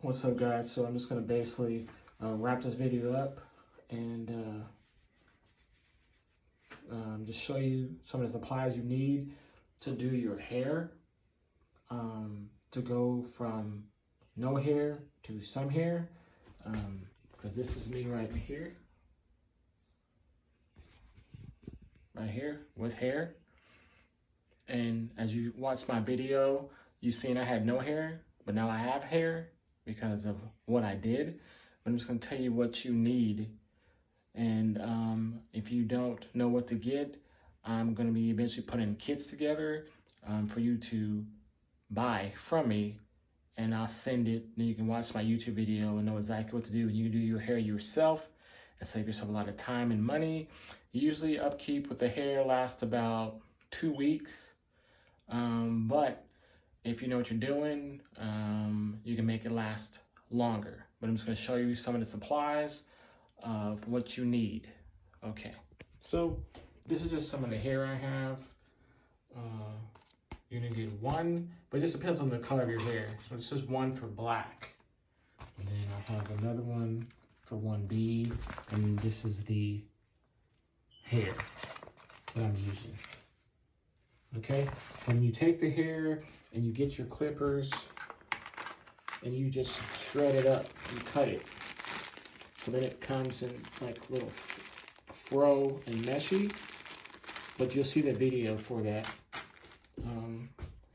What's up, guys? So I'm just gonna basically wrap this video up and just show you some of the supplies you need to do your hair, to go from no hair to some hair, because this is me right here with hair. And as you watched my video, you seen I had no hair, but now I have hair because of what I did. I'm just gonna tell you what you need. And if you don't know what to get, I'm gonna be eventually putting kits together for you to buy from me, and I'll send it. Then you can watch my YouTube video and know exactly what to do. And you can do your hair yourself and save yourself a lot of time and money. Usually upkeep with the hair lasts about 2 weeks. But if you know what you're doing, you can make it last longer. But I'm just gonna show you some of the supplies of what you need. Okay, so this is just some of the hair I have. You're gonna get one, but it just depends on the color of your hair. So this is one for black. And then I have another one for 1B, and this is the hair that I'm using. Okay, so when you take the hair and you get your clippers and you just shred it up and cut it, so then it comes in like little fro and meshy, but you'll see the video for that.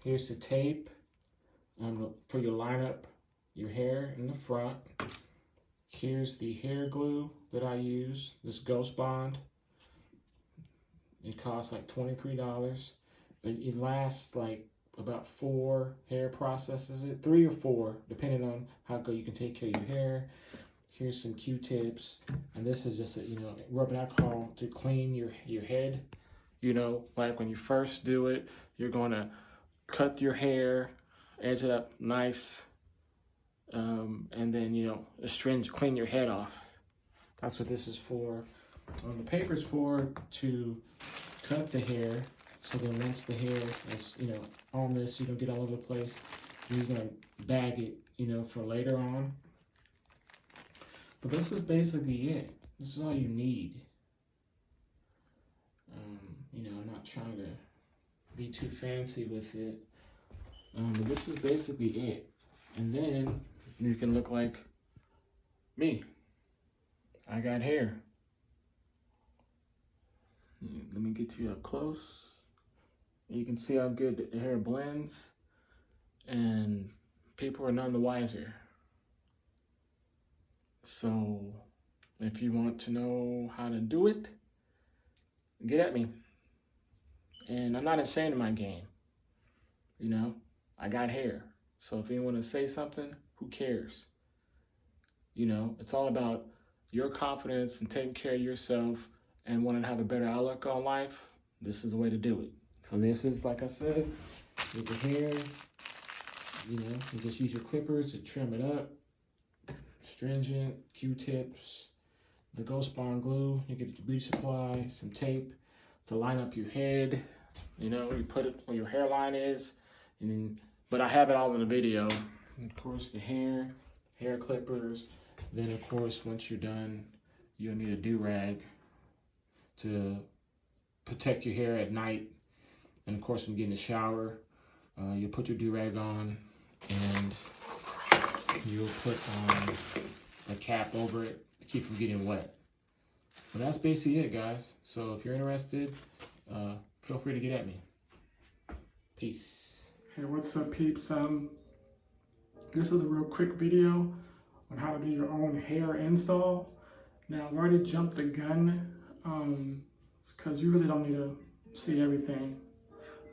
Here's the tape for your line up your hair in the front. Here's the hair glue that I use, this Ghost Bond. It costs like $23. But it lasts like about 4 hair processes, 3 or 4, depending on how good you can take care of your hair. Here's some Q-tips, and this is just a, rubbing alcohol to clean your head. Like when you first do it, you're gonna cut your hair, edge it up nice, and then astringent, clean your head off. That's what this is for. The paper's for to cut the hair. So then once the hair is, on this, you don't get all over the place. You're gonna bag it, for later on. But this is basically it. This is all you need. I'm not trying to be too fancy with it. But this is basically it. And then you can look like me. I got hair. Let me get you up close. You can see how good the hair blends, and people are none the wiser. So if you want to know how to do it, get at me. And I'm not ashamed of my game. I got hair. So if you want to say something, who cares? It's all about your confidence and taking care of yourself and wanting to have a better outlook on life. This is the way to do it. So this is, like I said, there's the hair. You just use your clippers to trim it up. Stringent, Q-tips, the Ghost Bond glue. You get your beauty supply, some tape to line up your head. You put it where your hairline is. But I have it all in the video. And of course, the hair clippers. Then, of course, once you're done, you'll need a do-rag to protect your hair at night. And of course, when you get in the shower, you'll put your do-rag on and you'll put a cap over it to keep from getting wet. But that's basically it, guys. So if you're interested, feel free to get at me. Peace. Hey, what's up, peeps? This is a real quick video on how to do your own hair install. Now, I've already jumped the gun because you really don't need to see everything,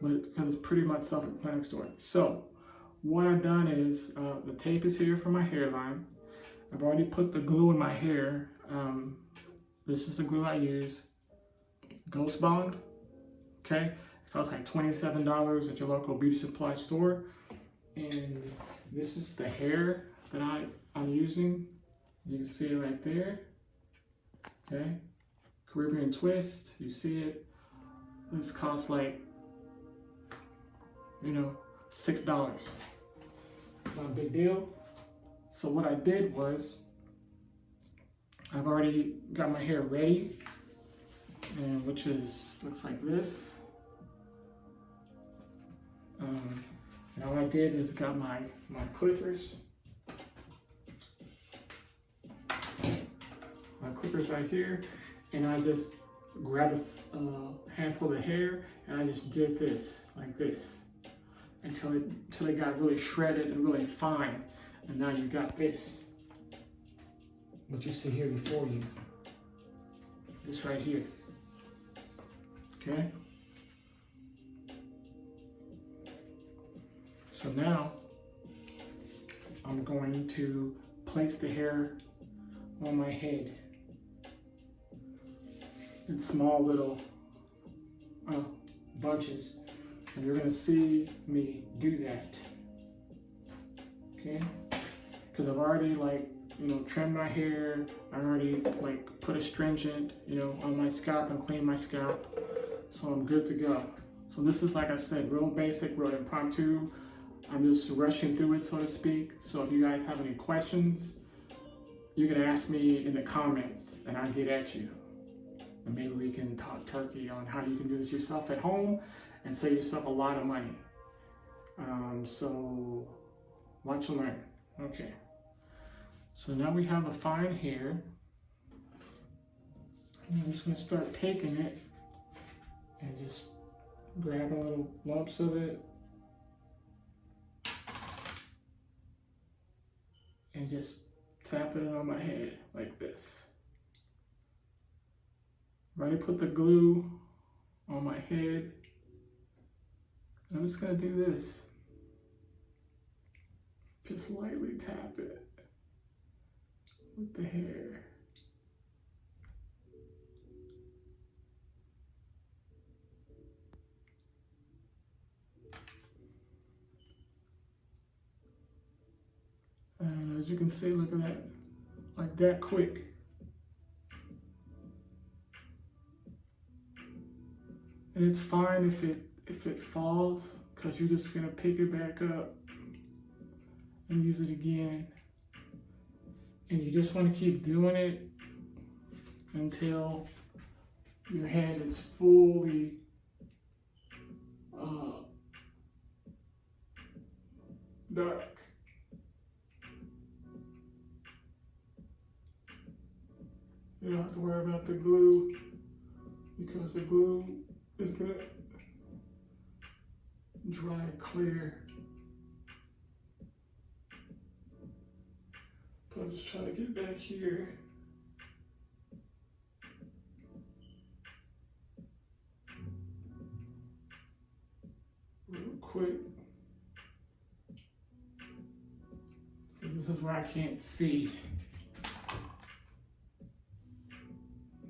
but because it's pretty much self-explanatory. So what I've done is the tape is here for my hairline. I've already put the glue in my hair. This is the glue I use, Ghost Bond. Okay, it costs like $27 at your local beauty supply store. And this is the hair that I'm using. You can see it right there. Okay, Caribbean twist. You see it. This costs like $6. Not a big deal. So what I did was, I've already got my hair ready, and looks like this. And all I did is got my clippers. My clippers right here, and I just grabbed a handful of hair and I just did this, like this, until it got really shredded and really fine. And now you got this, what you see here before you, this right here, okay? So now I'm going to place the hair on my head in small little bunches, and you're gonna see me do that, okay? Because I've already trimmed my hair. I already put astringent, on my scalp and cleaned my scalp, so I'm good to go. So this is, like I said, real basic, real impromptu. I'm just rushing through it, so to speak. So if you guys have any questions, you can ask me in the comments and I'll get at you. And maybe we can talk turkey on how you can do this yourself at home and save yourself a lot of money. So watch and learn. Okay. So now we have a fine hair. And I'm just gonna start taking it and just grabbing little lumps of it and just tapping it on my head like this. Already put the glue on my head. I'm just gonna do this. Just lightly tap it with the hair. And as you can see, look at that, like that quick. And it's fine if it falls, because you're just gonna pick it back up and use it again. And you just want to keep doing it until your head is fully dark. You don't have to worry about the glue, because the glue is gonna dry clear. But I'm just trying to get back here. Real quick. This is where I can't see.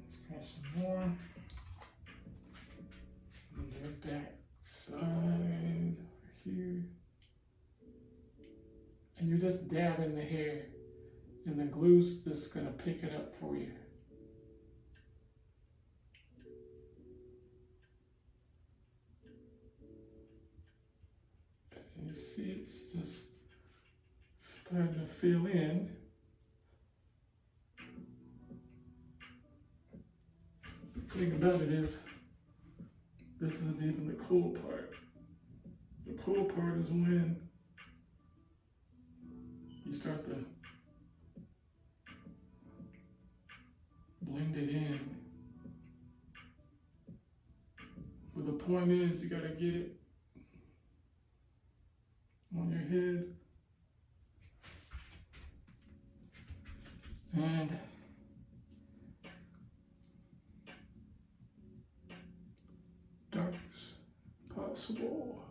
Let's grab some more. And the back side over here. And you're just dabbing the hair, and the glue's just gonna pick it up for you. And you see it's just starting to fill in. The thing about it is, this isn't even the cool part. The cool part is when you start to blend it in. But the point is, you gotta get it on your head. And dark as possible.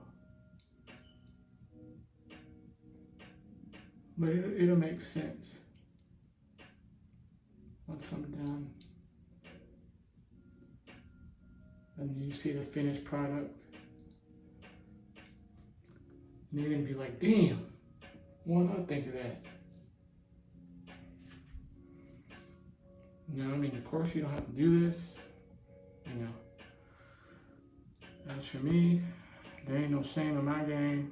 But it'll make sense once I'm done. And you see the finished product. And you're gonna be like, damn, why not think of that? You know, I mean, of course you don't have to do this. You know, that's for me. There ain't no shame in my game.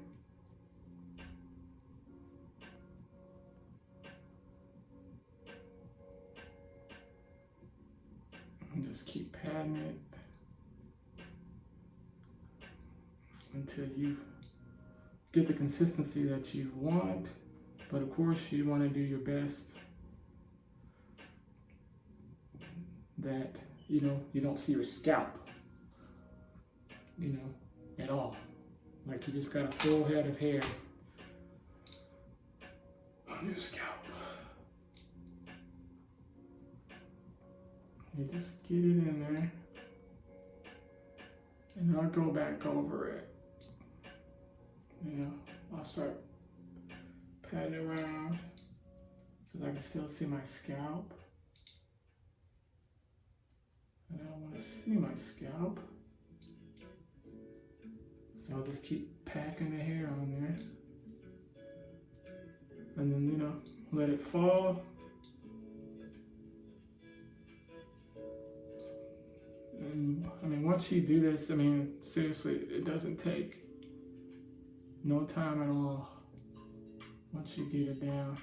just keep patting it until you get the consistency that you want. But of course, you want to do your best that, you know, you don't see your scalp, you know, at all. Like you just got a full head of hair on your scalp. You just get it in there, and I'll go back over it. You know, I'll start patting around because I can still see my scalp. And I don't want to see my scalp. So I'll just keep packing the hair on there. And then, you know, let it fall. And I mean, once you do this, I mean, seriously, it doesn't take no time at all once you get it down.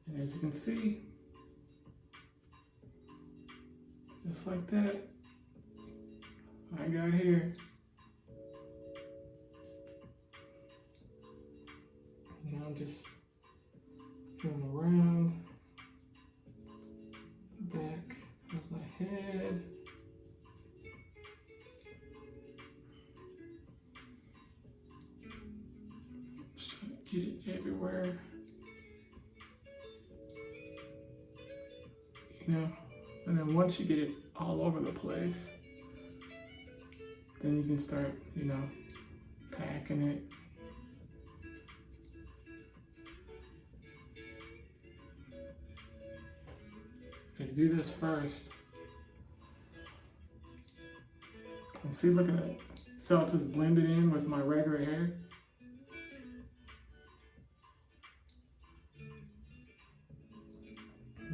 And as you can see, just like that, I got hair. Now I'm just going around the back of my head. Just trying to get it everywhere. You know, and then once you get it all over the place, then you can start, you know, packing it. You do this first. And see, look at that. So it's just blended in with my regular hair.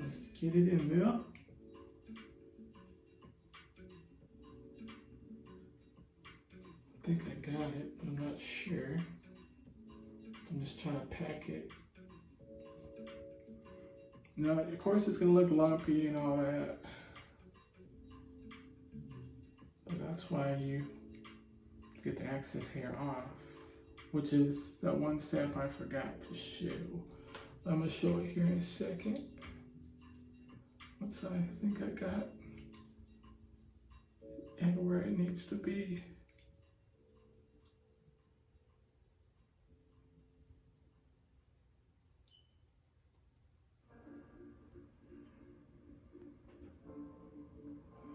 Let's get it in there. I think I got it, but I'm not sure. I'm just trying to pack it. Now, of course, it's going to look lumpy and all that. But that's why you get the excess hair off, which is that one step I forgot to show. I'm going to show it here in a second. Once I think I got everywhere it needs to be.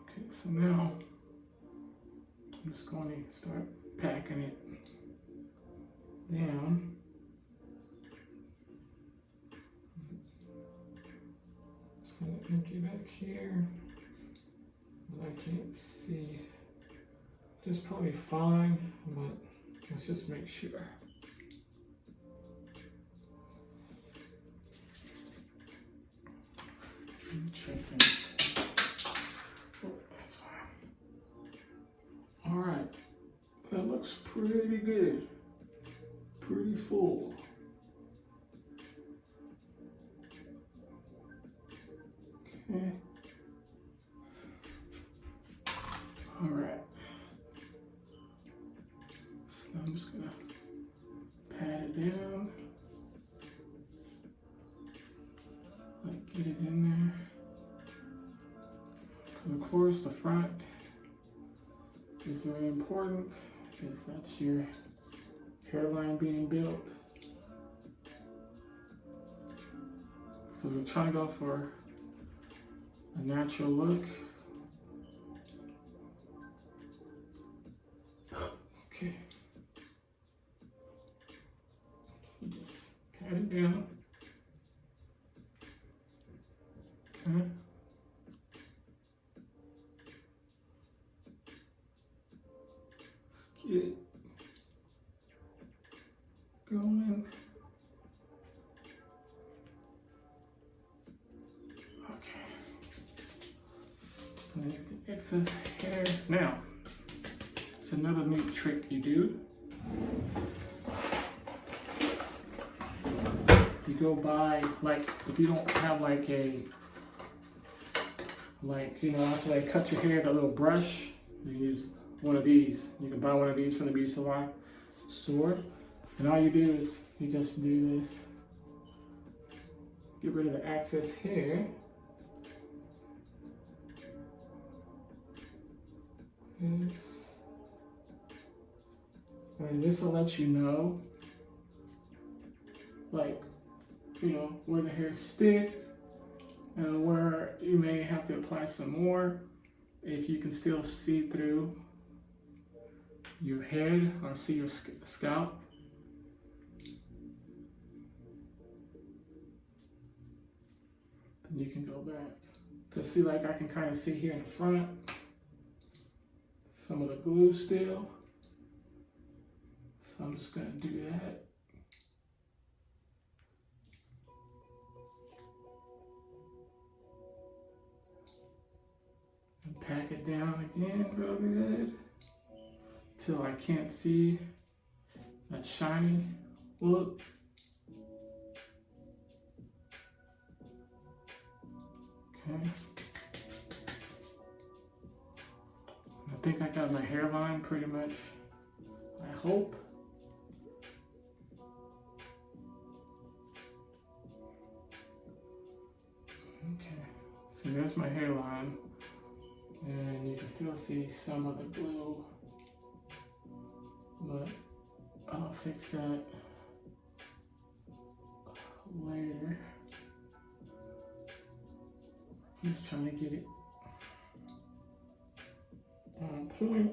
Okay, so now I'm just going to start packing it down. Just going to empty back here, but I can't see. Just probably fine, but let's just make sure. Check that. Oh, that's fine. All right, that looks pretty good. Pretty full. Okay. All right. So I'm just gonna pat it down. Like get it in there. And of course, the front is very important because that's your hairline being built. So we're trying to go for a natural look. Okay. You just pat it down. Okay. Let's get it going. Okay. Collect the excess hair. Now, it's another neat trick you do. You go buy, like, if you don't have like a Like, you know, after they cut your hair, that little brush, you use one of these. You can buy one of these from the beauty salon store. And all you do is you just do this. Get rid of the excess hair. This. And this will let you know, like, you know, where the hair sticks and where you may have to apply some more. If you can still see through your head or see your scalp. Then you can go back. Because see, like I can kind of see here in the front, some of the glue still. So I'm just gonna do that. And pack it down again real good. Till I can't see that shiny look. Okay. I think I got my hairline pretty much, I hope. Okay, so there's my hairline, and you can still see some of the glue, but I'll fix that later. I'm just trying to get it on point.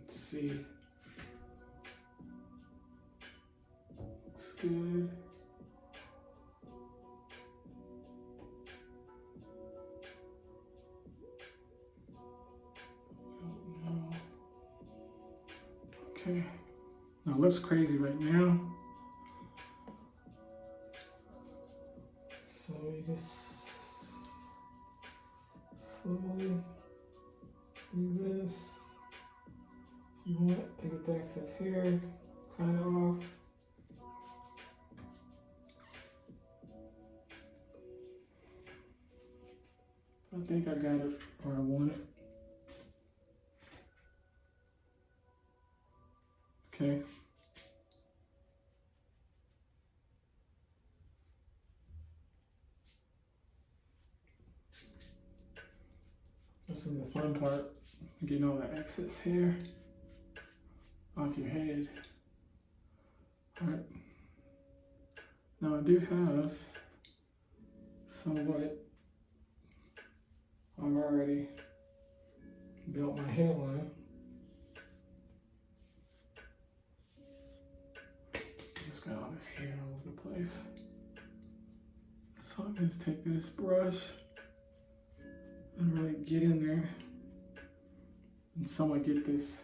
Let's see. Looks good. Okay. Now it looks crazy right now. So you just slowly do this. You want to get the excess hair kind of off. I think I got it where I want it. Okay. This is the fun part, getting all that excess hair off your head. All right. Now I do have somewhat, I've already built my hairline. Just got all this hair all over the place. So I'm gonna just take this brush and really get in there and somewhat get this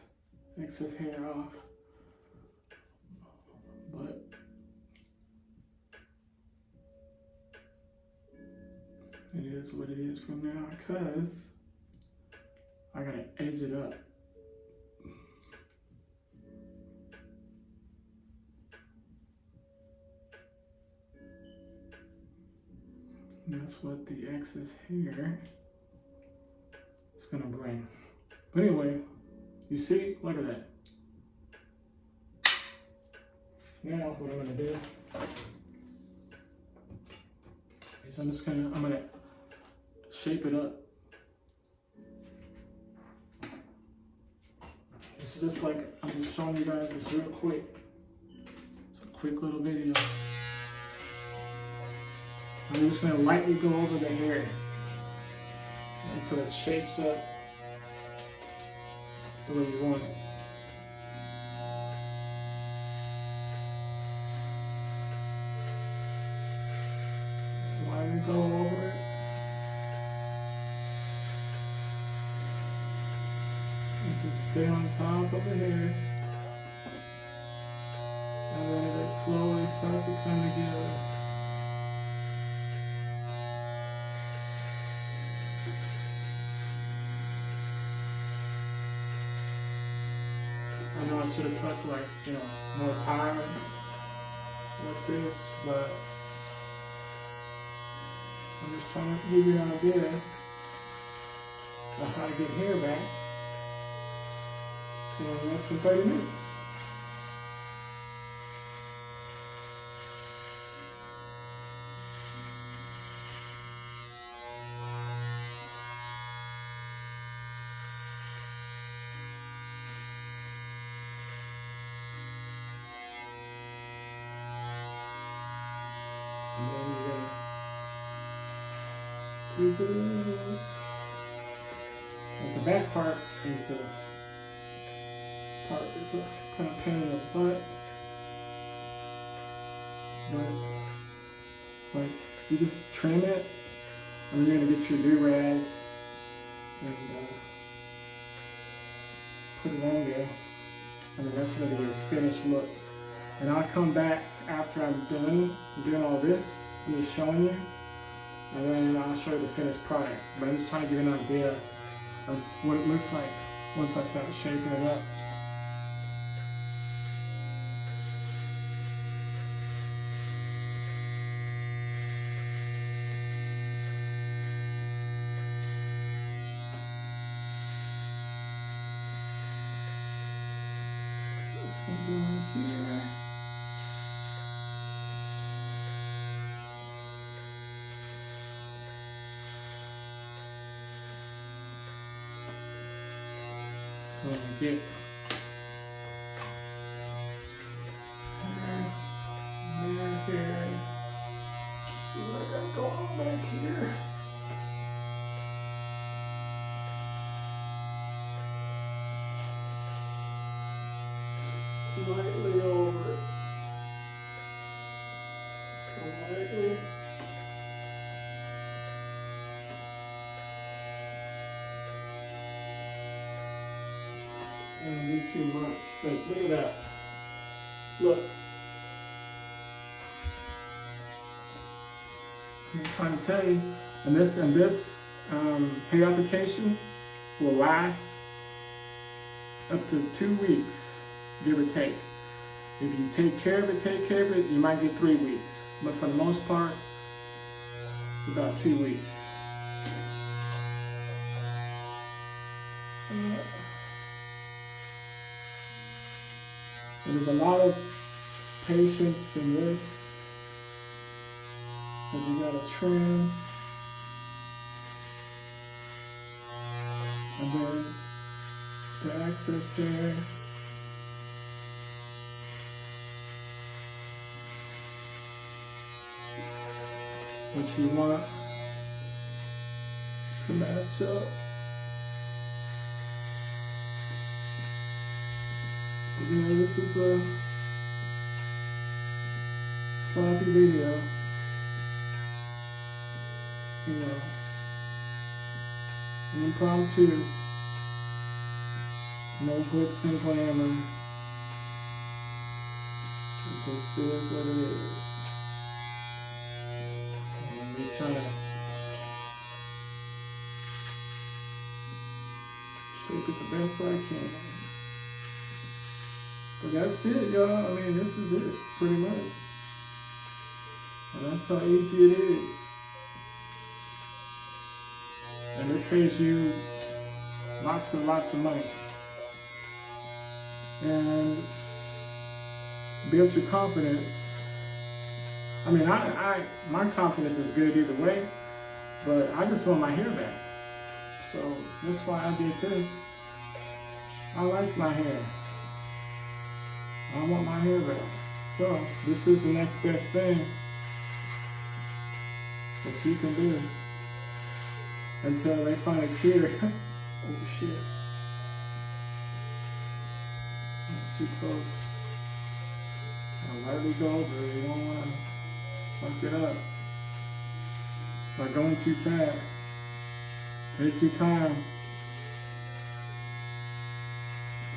excess hair off. But it is what it is from now, because I gotta edge it up. And that's what the excess hair is gonna bring. But anyway, you see, look at that. Now what I'm gonna do is I'm gonna shape it up. It's just like, I'm just showing you guys this real quick. It's a quick little video. I'm just gonna lightly go over the hair until it shapes up the way you want it. Slightly go over it. And just stay on top of the hair. And then it slowly starts to come together. I know I should have took like, more time like this, but I'm just trying to give you an idea of how to get hair back in less than 30 minutes. And then you're gonna do this. But the back part is the part that's a kind of pain in the butt. But like you just trim it, and you're gonna get your do-rag and put it on there, and the rest of it is finished look. And I'll come back after I'm done doing all this. I'm just showing you, and then I'll show you the finished product. But I'm just trying to give you an idea of what it looks like once I start shaping it up. Here. So we get here. Let's see what I got going on back here. Lightly over it. Come lightly. I don't do too much. But look at that. Look. I'm trying to tell you, and this hair application will last up to 2 weeks. Give or take. If you take care of it, you might get 3 weeks. But for the most part, it's about 2 weeks. So there's a lot of patience in this. Because you gotta trim. And then the excess there. What you want to match up. You know, this is a sloppy video. You know, impromptu. No glitz and glamour. It just is what it is. I'm trying to shape it the best I can. But that's it, y'all. I mean, this is it, pretty much. And that's how easy it is. And this saves you lots and lots of money. And build your confidence. I mean, my confidence is good either way, but I just want my hair back. So that's why I did this. I like my hair. I want my hair back. So this is the next best thing that you can do until they find a cure. Oh shit. That's too close. I'll lightly go over it. You don't want to fuck it up by going too fast. Take your time.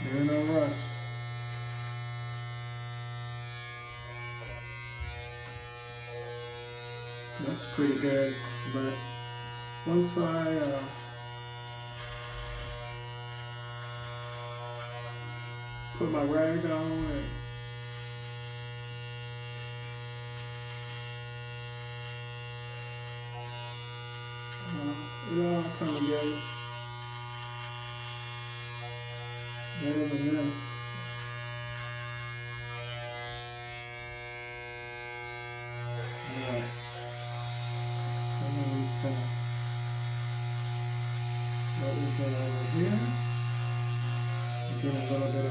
You're in no rush. That's pretty good, but once I put my rag on and It all come together. Better than this. Alright. So now we just gonna what we get over here. We get a little bit of a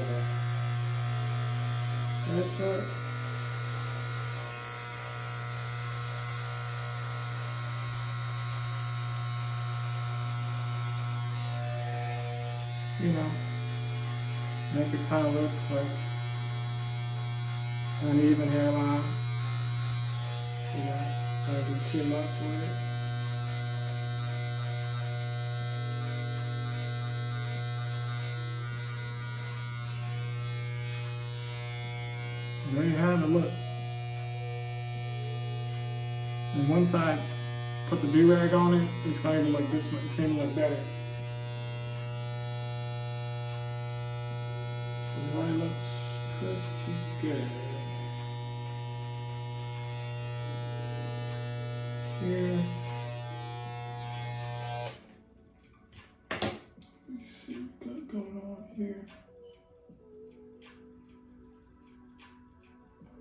haircut. You know, make it kind of look like an uneven hairline. You know, don't do too much with it. And there you have it, look. On one side, put the do-rag on it, it's going to look this much, it's going to look better. It looks pretty good. Here. Let's see what we got going on here.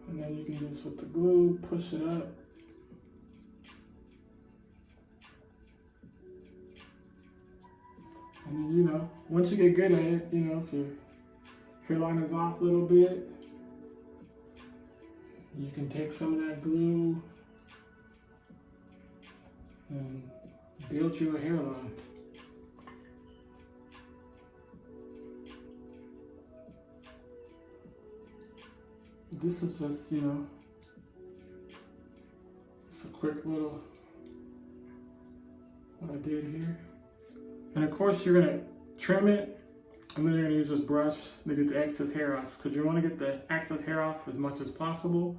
And then you can just, with the glue, push it up. And then, you know, once you get good at it, you know, if your hairline is off a little bit, you can take some of that glue and build you a hairline. This is just, you know, it's a quick little, what I did here. And of course you're gonna trim it, and then you're gonna use this brush to get the excess hair off, because you wanna get the excess hair off as much as possible.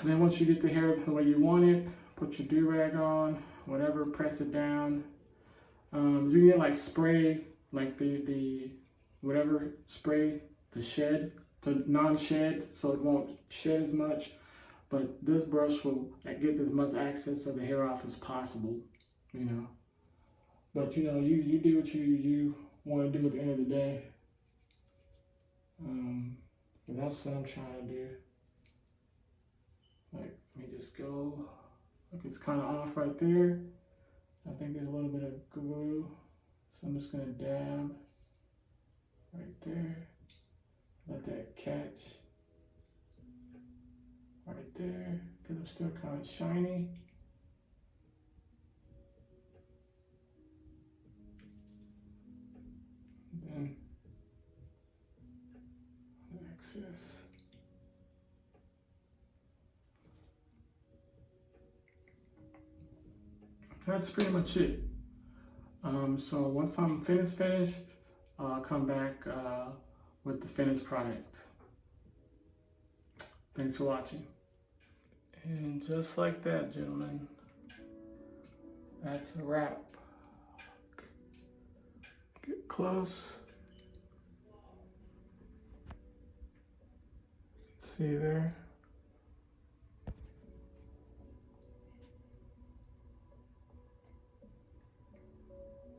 Then once you get the hair the way you want it, put your do-rag on, whatever, press it down. You can get like spray, like the whatever spray to shed, to non-shed, so it won't shed as much. But this brush will get as much excess of the hair off as possible, you know. But you know, you do what you want to do at the end of the day. But that's what I'm trying to do. Like, let me just go. Look, it's kind of off right there. I think there's a little bit of glue. So I'm just gonna dab right there. Let that catch right there, because it's still kind of shiny. Then excess. That's pretty much it. So once I'm finished, I'll come back with the finished product. Thanks for watching. And just like that, gentlemen, that's a wrap. Get close. See there?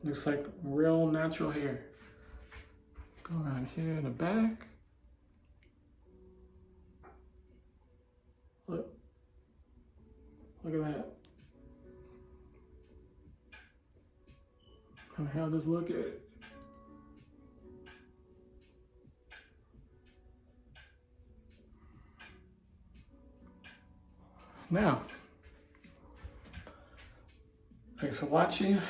Looks like real natural hair. Go around here in the back. Look. Look at that. How the hell does look at it? Now, thanks for watching.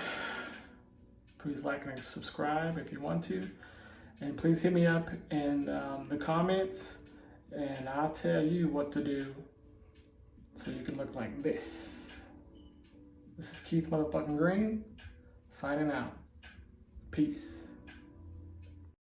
Please like and subscribe if you want to. And please hit me up in the comments, and I'll tell you what to do so you can look like this. This is Keith motherfucking Green, signing out. Peace.